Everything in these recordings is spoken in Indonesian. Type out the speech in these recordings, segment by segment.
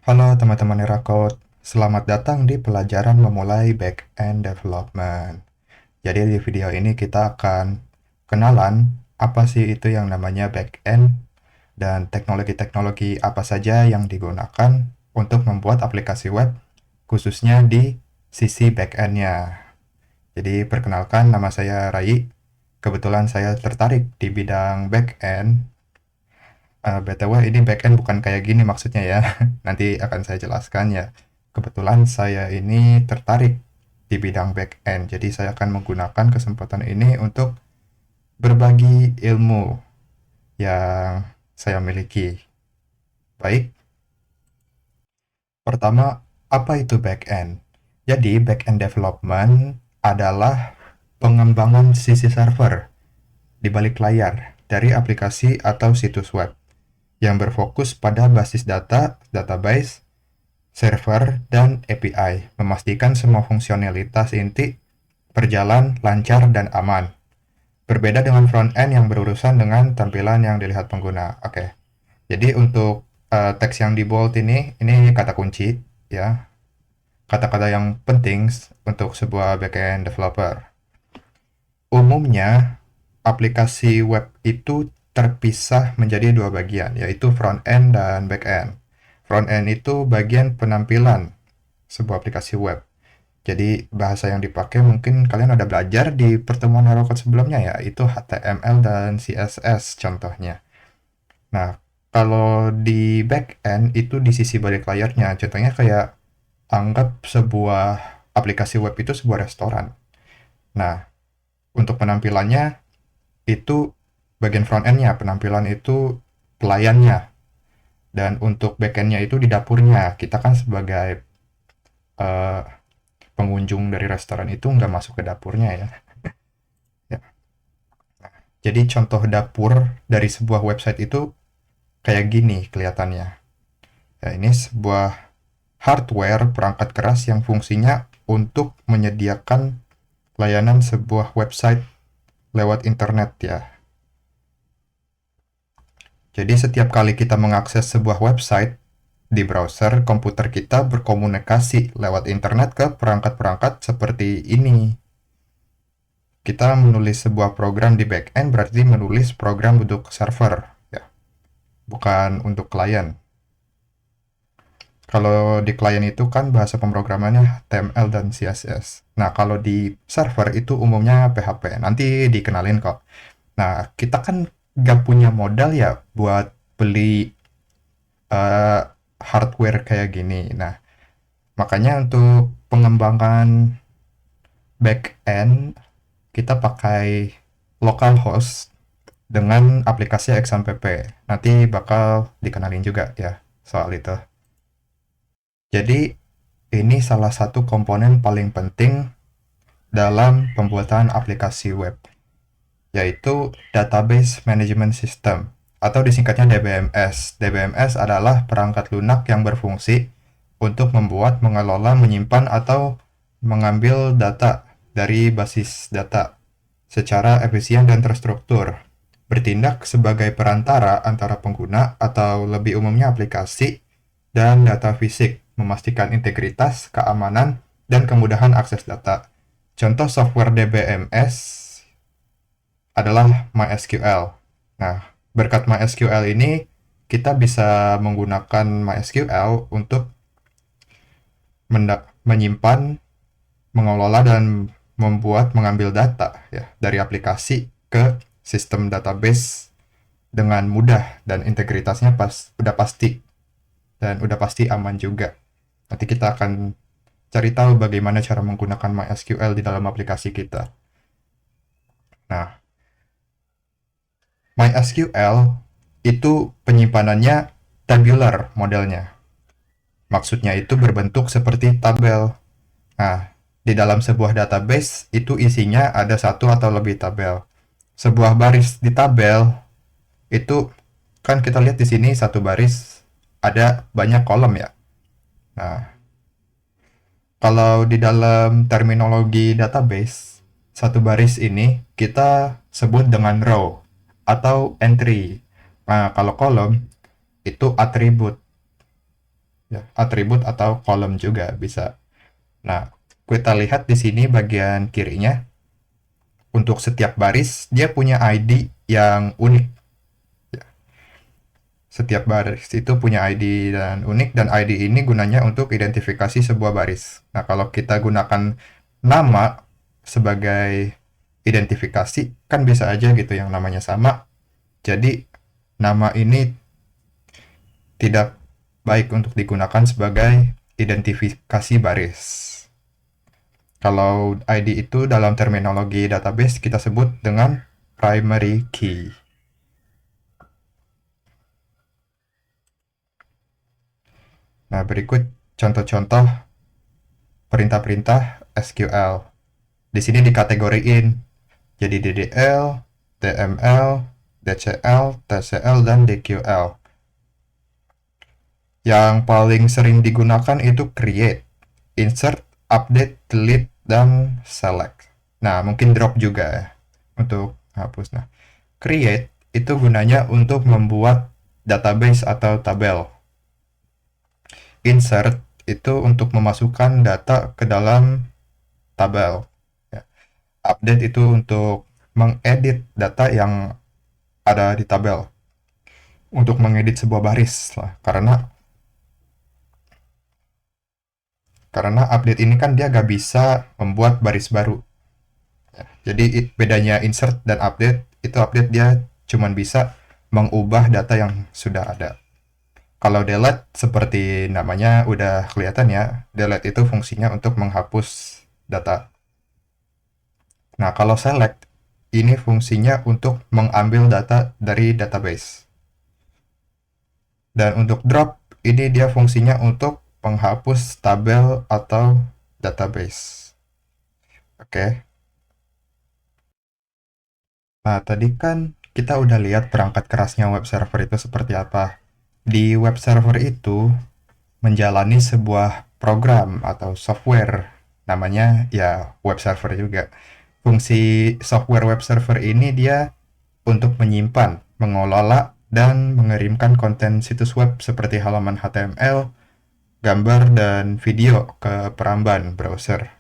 Halo teman-teman Erakode, selamat datang di pelajaran memulai Back-end Development. Jadi di video ini kita akan kenalan apa sih itu yang namanya back-end dan teknologi-teknologi apa saja yang digunakan untuk membuat aplikasi web, khususnya di sisi back-end-nya. Jadi perkenalkan, nama saya Rai. Kebetulan saya tertarik di bidang back-end. BTW ini backend bukan kayak gini maksudnya ya. Nanti akan saya jelaskan ya. Kebetulan saya ini tertarik di bidang backend. Jadi saya akan menggunakan kesempatan ini untuk berbagi ilmu yang saya miliki. Baik, pertama, apa itu backend? Jadi backend development adalah pengembangan sisi server di balik layar dari aplikasi atau situs web yang berfokus pada basis data, database, server, dan API, memastikan semua fungsionalitas inti berjalan lancar dan aman. Berbeda dengan front-end yang berurusan dengan tampilan yang dilihat pengguna. Oke, jadi untuk teks yang di bold ini kata kunci, ya. Kata-kata yang penting untuk sebuah backend developer. Umumnya, aplikasi web itu terpisah menjadi dua bagian, yaitu front-end dan back-end. Front-end itu bagian penampilan sebuah aplikasi web. Jadi bahasa yang dipakai mungkin kalian ada belajar di pertemuan Harokot sebelumnya ya, itu HTML dan CSS contohnya. Nah, kalau di back-end itu di sisi balik layarnya, contohnya kayak anggap sebuah aplikasi web itu sebuah restoran. Nah, untuk penampilannya itu bagian front-end-nya, penampilan itu pelayannya. Dan untuk back-end-nya itu di dapurnya. Kita kan sebagai uh, pengunjung dari restoran itu nggak masuk ke dapurnya ya. Ya. Jadi contoh dapur dari sebuah website itu kayak gini kelihatannya. Ya, ini sebuah hardware perangkat keras yang fungsinya untuk menyediakan layanan sebuah website lewat internet ya. Jadi setiap kali kita mengakses sebuah website di browser, komputer kita berkomunikasi lewat internet ke perangkat-perangkat seperti ini. Kita menulis sebuah program di backend berarti menulis program untuk server, ya, bukan untuk klien. Kalau di klien itu kan bahasa pemrogramannya HTML dan CSS. Nah, kalau di server itu umumnya PHP. Nanti dikenalin kok. Nah, kita kan nggak punya modal ya buat beli uh, hardware kayak gini. Nah, makanya untuk pengembangan back-end kita pakai localhost dengan aplikasi XAMPP. Nanti bakal dikenalin juga ya soal itu. Jadi ini salah satu komponen paling penting dalam pembuatan aplikasi web, yaitu Database Management System atau disingkatnya DBMS. DBMS adalah perangkat lunak yang berfungsi untuk membuat, mengelola, menyimpan, atau mengambil data dari basis data secara efisien dan terstruktur. Bertindak sebagai perantara antara pengguna atau lebih umumnya aplikasi dan data fisik, memastikan integritas, keamanan, dan kemudahan akses data. Contoh software DBMS adalah MySQL. Nah, berkat MySQL ini kita bisa menggunakan MySQL untuk menyimpan, mengelola, dan mengambil data ya dari aplikasi ke sistem database dengan mudah dan integritasnya udah pasti dan udah pasti aman juga. Nanti kita akan cari tahu bagaimana cara menggunakan MySQL di dalam aplikasi kita. Nah, MySQL itu penyimpanannya tabular modelnya. Maksudnya itu berbentuk seperti tabel. Nah, di dalam sebuah database itu isinya ada satu atau lebih tabel. Sebuah baris di tabel itu kan kita lihat di sini satu baris ada banyak kolom ya. Nah, kalau di dalam terminologi database, satu baris ini kita sebut dengan row atau entry. Nah, kalau kolom itu atribut. ya, atribut atau kolom juga bisa. Nah, kita lihat di sini bagian kirinya, untuk setiap baris dia punya ID yang unik. Setiap baris itu punya ID dan unik, dan ID ini gunanya untuk identifikasi sebuah baris. Nah, kalau kita gunakan nama sebagai identifikasi, kan bisa aja gitu yang namanya sama. Jadi, nama ini tidak baik untuk digunakan sebagai identifikasi baris. Kalau ID itu dalam terminologi database kita sebut dengan primary key. Nah, berikut contoh-contoh perintah-perintah SQL. Di sini dikategoriin jadi DDL, DML, DCL, TCL, dan DQL. Yang paling sering digunakan itu create, insert, update, delete, dan select. Nah, mungkin drop juga ya untuk hapus. Nah, create itu gunanya untuk membuat database atau tabel. Insert itu untuk memasukkan data ke dalam tabel. Ya. Update itu untuk mengedit data yang ada di tabel. Untuk mengedit sebuah baris lah, karena update ini kan dia gak bisa membuat baris baru. Ya. Jadi bedanya insert dan update, itu update dia cuman bisa mengubah data yang sudah ada. Kalau delete seperti namanya udah kelihatan ya, delete itu fungsinya untuk menghapus data. Nah, kalau select ini fungsinya untuk mengambil data dari database. Dan untuk drop ini dia fungsinya untuk menghapus tabel atau database. Oke. Nah, tadi kan kita udah lihat perangkat kerasnya web server itu seperti apa. Di web server itu menjalani sebuah program atau software, namanya ya web server juga. Fungsi software web server ini dia untuk menyimpan, mengelola, dan mengirimkan konten situs web seperti halaman HTML, gambar, dan video ke peramban browser.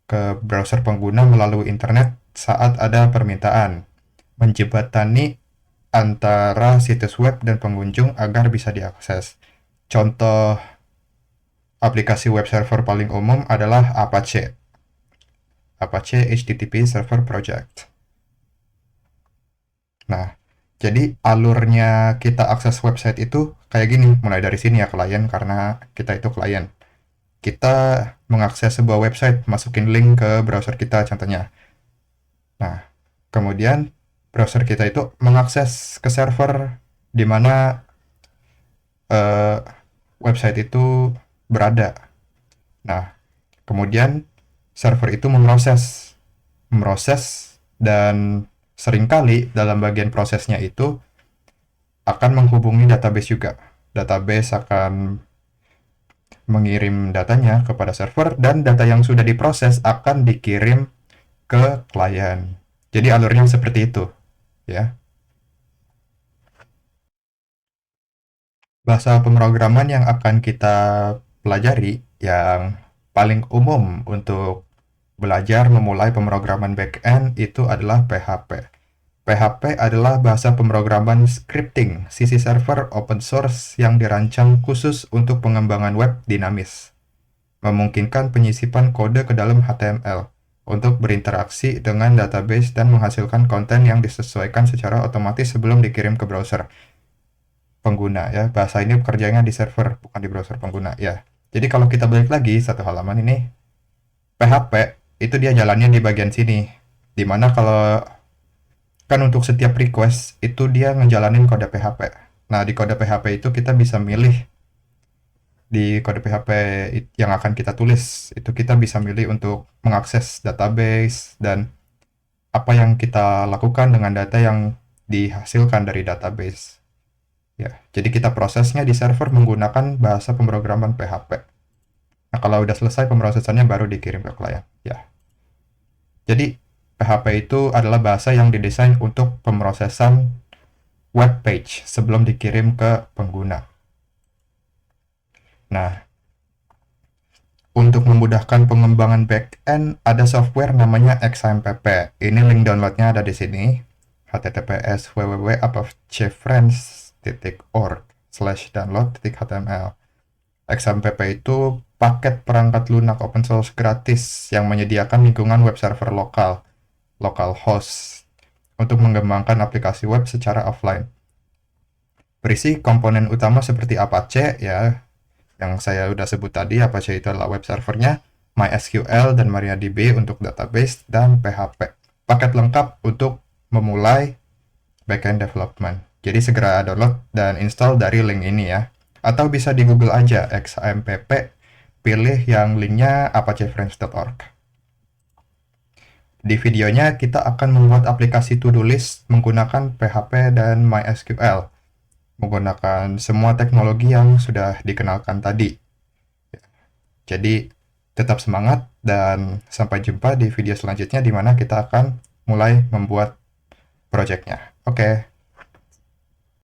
Ke browser pengguna melalui internet saat ada permintaan. Menjembatani antara situs web dan pengunjung agar bisa diakses. Contoh aplikasi web server paling umum adalah Apache. Apache HTTP Server Project. Nah, jadi alurnya kita akses website itu kayak gini, mulai dari sini ya klien, karena kita itu klien. Kita mengakses sebuah website, masukin link ke browser kita contohnya. Nah, kemudian browser kita itu mengakses ke server di mana uh, website itu berada. Nah, kemudian server itu memproses dan seringkali dalam bagian prosesnya itu akan menghubungi database juga. Database akan mengirim datanya kepada server dan data yang sudah diproses akan dikirim ke klien. Jadi alurnya seperti itu, ya. Bahasa pemrograman yang akan kita pelajari yang paling umum untuk belajar memulai pemrograman backend itu adalah PHP. PHP adalah bahasa pemrograman scripting sisi server open source yang dirancang khusus untuk pengembangan web dinamis, memungkinkan penyisipan kode ke dalam HTML untuk berinteraksi dengan database dan menghasilkan konten yang disesuaikan secara otomatis sebelum dikirim ke browser pengguna ya. Bahasa ini bekerjanya di server, bukan di browser pengguna ya. Jadi kalau kita balik lagi satu halaman ini, PHP itu dia jalannya di bagian sini. Dimana kalau kan untuk setiap request itu dia ngejalanin kode PHP. Nah, di kode PHP itu kita bisa milih di kode PHP yang akan kita tulis. Itu kita bisa milih untuk mengakses database dan apa yang kita lakukan dengan data yang dihasilkan dari database. Ya, jadi kita prosesnya di server menggunakan bahasa pemrograman PHP. Nah, kalau udah selesai pemrosesannya baru dikirim ke klien. Ya. Jadi, PHP itu adalah bahasa yang didesain untuk pemrosesan web page sebelum dikirim ke pengguna. Nah, untuk memudahkan pengembangan backend, ada software namanya XAMPP. Ini link downloadnya ada di sini. https://www.appofchefriends.org/download.html. XAMPP itu paket perangkat lunak open source gratis yang menyediakan lingkungan web server lokal, localhost, untuk mengembangkan aplikasi web secara offline. Berisi komponen utama seperti Apache, ya, yang saya udah sebut tadi. Apache itu adalah web servernya, MySQL dan MariaDB untuk database, dan PHP. Paket lengkap untuk memulai backend development. Jadi segera download dan install dari link ini ya. Atau bisa di Google aja, XAMPP, pilih yang linknya apachefriends.org. Di videonya kita akan membuat aplikasi to-do list menggunakan PHP dan MySQL, menggunakan semua teknologi yang sudah dikenalkan tadi. Jadi tetap semangat dan sampai jumpa di video selanjutnya di mana kita akan mulai membuat projectnya. Oke.